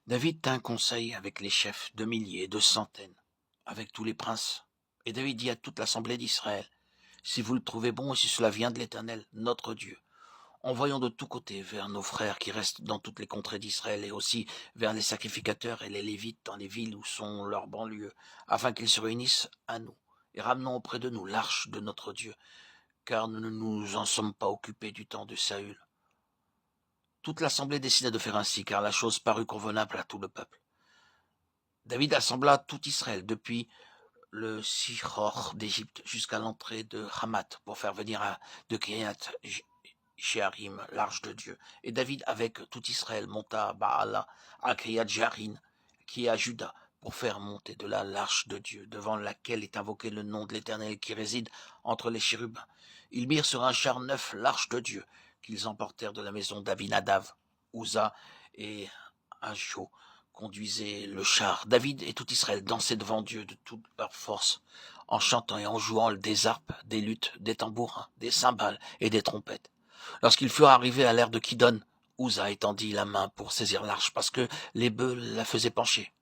David tint conseil avec les chefs de milliers et de centaines, avec tous les princes. Et David dit à toute l'assemblée d'Israël, si vous le trouvez bon et si cela vient de l'Éternel, notre Dieu, envoyons de tous côtés vers nos frères qui restent dans toutes les contrées d'Israël et aussi vers les sacrificateurs et les Lévites dans les villes où sont leurs banlieues, afin qu'ils se réunissent à nous et ramenons auprès de nous l'arche de notre Dieu, car nous ne nous en sommes pas occupés du temps de Saül. Toute l'assemblée décida de faire ainsi, car la chose parut convenable à tout le peuple. David assembla tout Israël depuis le Sichor d'Égypte jusqu'à l'entrée de Hamath pour faire venir de Kiriat Jéarim l'arche de Dieu. Et David avec tout Israël monta à Baala, à Kiriat Jéarim, qui est à Juda, pour faire monter de là l'arche de Dieu, devant laquelle est invoqué le nom de l'Éternel qui réside entre les chérubins. Ils mirent sur un char neuf l'arche de Dieu, qu'ils emportèrent de la maison d'Abinadav. Uza et Ajo conduisaient le char. David et tout Israël dansaient devant Dieu de toute leur force, en chantant et en jouant des harpes, des luttes, des tambourins, des cymbales et des trompettes. Lorsqu'ils furent arrivés à l'aire de Kidon, Uza étendit la main pour saisir l'arche, parce que les bœufs la faisaient pencher.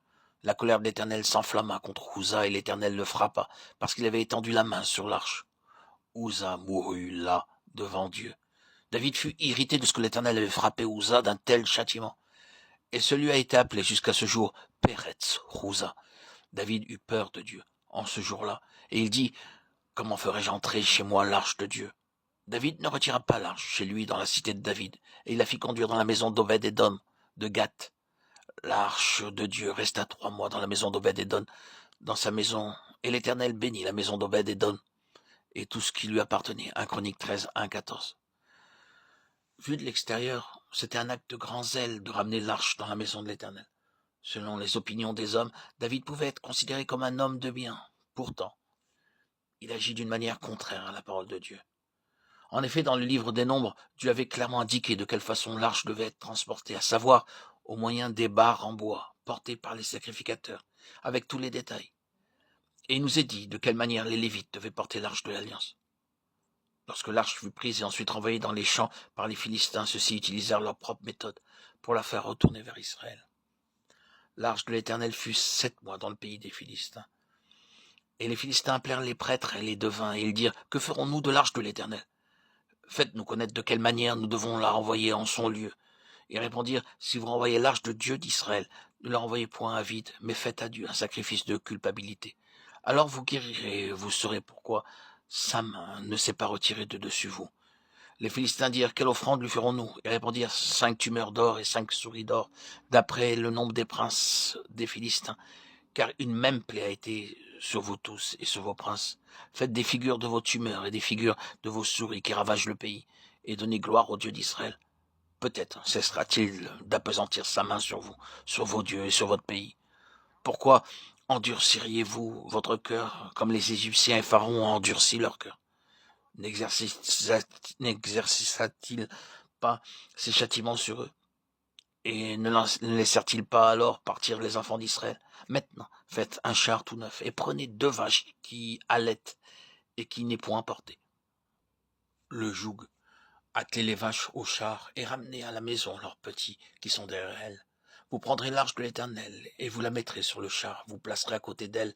La colère de l'Éternel s'enflamma contre Uza, et l'Éternel le frappa, parce qu'il avait étendu la main sur l'arche. Uza mourut là, devant Dieu. David fut irrité de ce que l'Éternel avait frappé Uza d'un tel châtiment. Et celui a été appelé jusqu'à ce jour Peretz Uza. David eut peur de Dieu en ce jour-là, et il dit, comment ferai-je entrer chez moi l'arche de Dieu? David ne retira pas l'arche chez lui dans la cité de David, et il la fit conduire dans la maison d'Obed-Édom, de Gath. L'arche de Dieu resta 3 mois dans la maison d'Obed-Édom, dans sa maison, et l'Éternel bénit la maison d'Obed-Édom, et tout ce qui lui appartenait. 1 Chroniques 13, 1, 14. Vu de l'extérieur, c'était un acte de grand zèle de ramener l'arche dans la maison de l'Éternel. Selon les opinions des hommes, David pouvait être considéré comme un homme de bien. Pourtant, il agit d'une manière contraire à la parole de Dieu. En effet, dans le livre des Nombres, Dieu avait clairement indiqué de quelle façon l'arche devait être transportée, à savoir au moyen des barres en bois, portées par les sacrificateurs, avec tous les détails. Et il nous est dit de quelle manière les Lévites devaient porter l'arche de l'Alliance. Lorsque l'arche fut prise et ensuite renvoyée dans les champs par les Philistins, ceux-ci utilisèrent leur propre méthode pour la faire retourner vers Israël. L'arche de l'Éternel fut 7 mois dans le pays des Philistins. Et les Philistins appelèrent les prêtres et les devins, et ils dirent, que ferons-nous de l'arche de l'Éternel? Faites-nous connaître de quelle manière nous devons la renvoyer en son lieu. Ils répondirent, si vous renvoyez l'arche de Dieu d'Israël, ne la renvoyez point à vide, mais faites à Dieu un sacrifice de culpabilité. Alors vous guérirez, et vous saurez pourquoi sa main ne s'est pas retirée de dessus vous. Les Philistins dirent, quelle offrande lui ferons-nous? Ils répondirent, 5 tumeurs d'or et 5 souris d'or, d'après le nombre des princes des Philistins, car une même plaie a été sur vous tous et sur vos princes. Faites des figures de vos tumeurs et des figures de vos souris qui ravagent le pays, et donnez gloire au Dieu d'Israël. Peut-être cessera-t-il d'appesantir sa main sur vous, sur vos dieux et sur votre pays. Pourquoi endurciriez-vous votre cœur comme les Égyptiens et Pharaon ont endurci leur cœur? N'exerça-t-il pas ses châtiments sur eux? Et ne laissèrent-ils pas alors partir les enfants d'Israël? Maintenant, faites un char tout neuf, et prenez 2 vaches qui allaitent et qui n'est point portées. Le joug, attelez les vaches au char, et ramenez à la maison leurs petits qui sont derrière elles. Vous prendrez l'arche de l'Éternel, et vous la mettrez sur le char. Vous placerez à côté d'elle,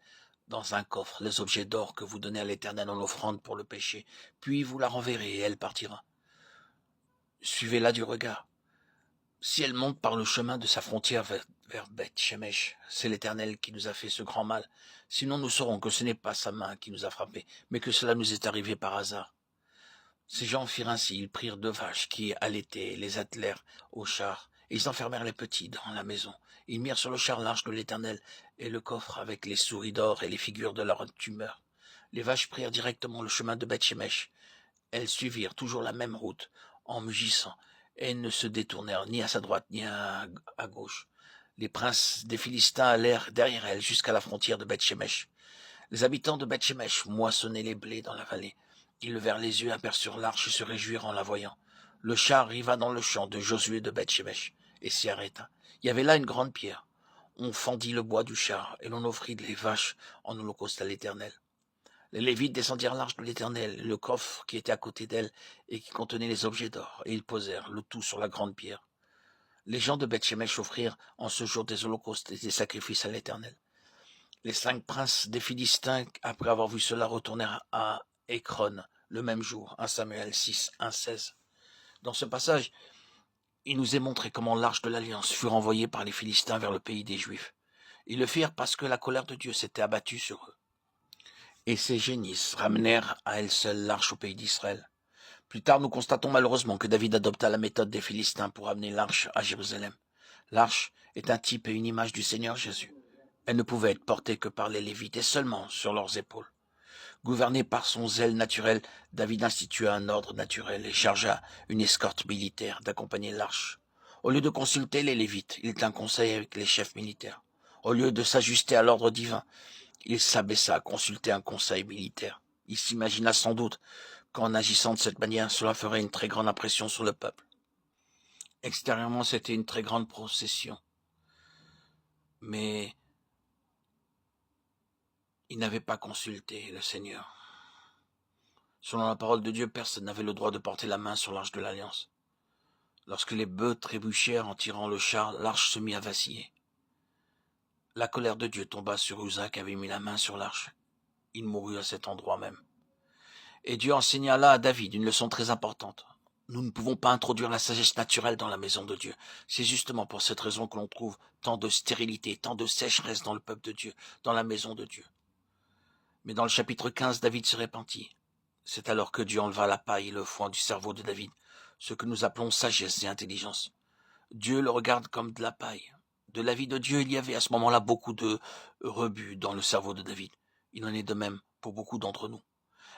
dans un coffre, les objets d'or que vous donnez à l'Éternel en offrande pour le péché. Puis vous la renverrez, et elle partira. Suivez-la du regard. Si elle monte par le chemin de sa frontière vers Beth-Shemesh, c'est l'Éternel qui nous a fait ce grand mal. Sinon nous saurons que ce n'est pas sa main qui nous a frappés, mais que cela nous est arrivé par hasard. Ces gens firent ainsi, ils prirent 2 vaches qui allaitaient, les attelèrent au char, et ils enfermèrent les petits dans la maison. Ils mirent sur le char l'arche de l'Éternel et le coffre avec les souris d'or et les figures de leurs tumeurs. Les vaches prirent directement le chemin de Beth-Shemesh. Elles suivirent toujours la même route, en mugissant, et ne se détournèrent ni à sa droite ni à gauche. Les princes des Philistins allèrent derrière elles jusqu'à la frontière de Beth-Shemesh. Les habitants de Beth-Shemesh moissonnaient les blés dans la vallée. Ils levèrent les yeux, aperçurent l'arche et se réjouirent en la voyant. Le char arriva dans le champ de Josué de Beth-Shemesh et s'y arrêta. Il y avait là une grande pierre. On fendit le bois du char et l'on offrit les vaches en holocauste à l'Éternel. Les Lévites descendirent l'arche de l'Éternel, le coffre qui était à côté d'elle et qui contenait les objets d'or, et ils posèrent le tout sur la grande pierre. Les gens de Beth-Shemesh offrirent en ce jour des holocaustes et des sacrifices à l'Éternel. Les 5 princes des Philistins, après avoir vu cela, retournèrent à Écron le même jour. 1 Samuel 6, 1, 16. Dans ce passage, il nous est montré comment l'arche de l'Alliance fut renvoyée par les Philistins vers le pays des Juifs. Ils le firent parce que la colère de Dieu s'était abattue sur eux. Et ces génisses ramenèrent à elles seules l'arche au pays d'Israël. Plus tard, nous constatons malheureusement que David adopta la méthode des Philistins pour amener l'arche à Jérusalem. L'arche est un type et une image du Seigneur Jésus. Elle ne pouvait être portée que par les Lévites et seulement sur leurs épaules. Gouverné par son zèle naturel, David institua un ordre naturel et chargea une escorte militaire d'accompagner l'arche. Au lieu de consulter les Lévites, il tint conseil avec les chefs militaires. Au lieu de s'ajuster à l'ordre divin, il s'abaissa à consulter un conseil militaire. Il s'imagina sans doute qu'en agissant de cette manière, cela ferait une très grande impression sur le peuple. Extérieurement, c'était une très grande procession. Mais il n'avait pas consulté le Seigneur. Selon la parole de Dieu, personne n'avait le droit de porter la main sur l'arche de l'Alliance. Lorsque les bœufs trébuchèrent en tirant le char, l'arche se mit à vaciller. La colère de Dieu tomba sur Uza qui avait mis la main sur l'arche. Il mourut à cet endroit même. Et Dieu enseigna là à David une leçon très importante. Nous ne pouvons pas introduire la sagesse naturelle dans la maison de Dieu. C'est justement pour cette raison que l'on trouve tant de stérilité, tant de sécheresse dans le peuple de Dieu, dans la maison de Dieu. Mais dans le chapitre 15, David se repentit. C'est alors que Dieu enleva la paille et le foin du cerveau de David, ce que nous appelons sagesse et intelligence. Dieu le regarde comme de la paille. De la vie de Dieu, il y avait à ce moment-là beaucoup de rebut dans le cerveau de David. Il en est de même pour beaucoup d'entre nous.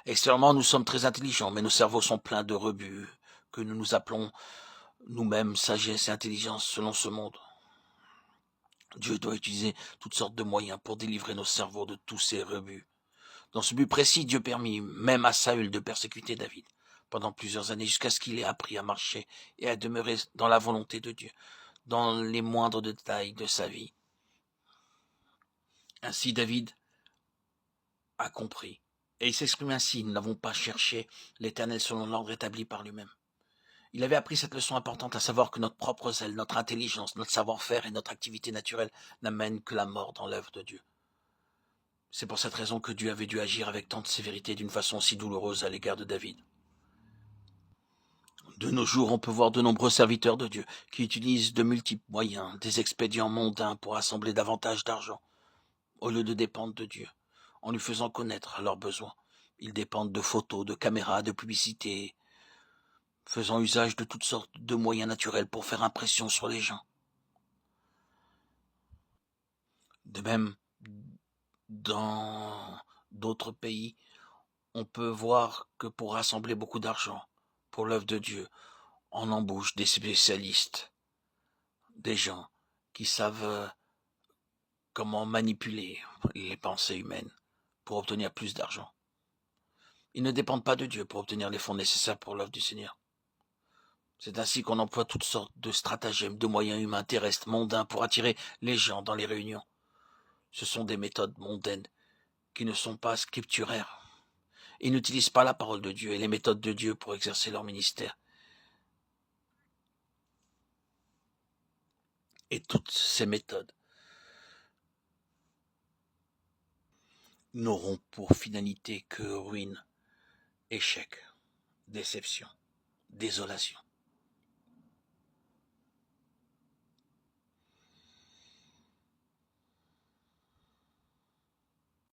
Extérieurement, nous sommes très intelligents, mais nos cerveaux sont pleins de rebuts, que nous nous appelons nous-mêmes sagesse et intelligence selon ce monde. Dieu doit utiliser toutes sortes de moyens pour délivrer nos cerveaux de tous ces rebuts. Dans ce but précis, Dieu permit même à Saül de persécuter David pendant plusieurs années jusqu'à ce qu'il ait appris à marcher et à demeurer dans la volonté de Dieu, dans les moindres détails de sa vie. Ainsi David a compris. Et il s'exprime ainsi: nous n'avons pas cherché l'Éternel selon l'ordre établi par lui-même. Il avait appris cette leçon importante, à savoir que notre propre zèle, notre intelligence, notre savoir-faire et notre activité naturelle n'amènent que la mort dans l'œuvre de Dieu. C'est pour cette raison que Dieu avait dû agir avec tant de sévérité d'une façon si douloureuse à l'égard de David. De nos jours, on peut voir de nombreux serviteurs de Dieu qui utilisent de multiples moyens, des expédients mondains pour assembler davantage d'argent, au lieu de dépendre de Dieu, en lui faisant connaître leurs besoins. Ils dépendent de photos, de caméras, de publicités, faisant usage de toutes sortes de moyens naturels pour faire impression sur les gens. De même, dans d'autres pays, on peut voir que pour rassembler beaucoup d'argent pour l'œuvre de Dieu, on embauche des spécialistes, des gens qui savent comment manipuler les pensées humaines pour obtenir plus d'argent. Ils ne dépendent pas de Dieu pour obtenir les fonds nécessaires pour l'œuvre du Seigneur. C'est ainsi qu'on emploie toutes sortes de stratagèmes, de moyens humains, terrestres, mondains pour attirer les gens dans les réunions. Ce sont des méthodes mondaines qui ne sont pas scripturaires. Ils n'utilisent pas la parole de Dieu et les méthodes de Dieu pour exercer leur ministère. Et toutes ces méthodes n'auront pour finalité que ruine, échec, déception, désolation.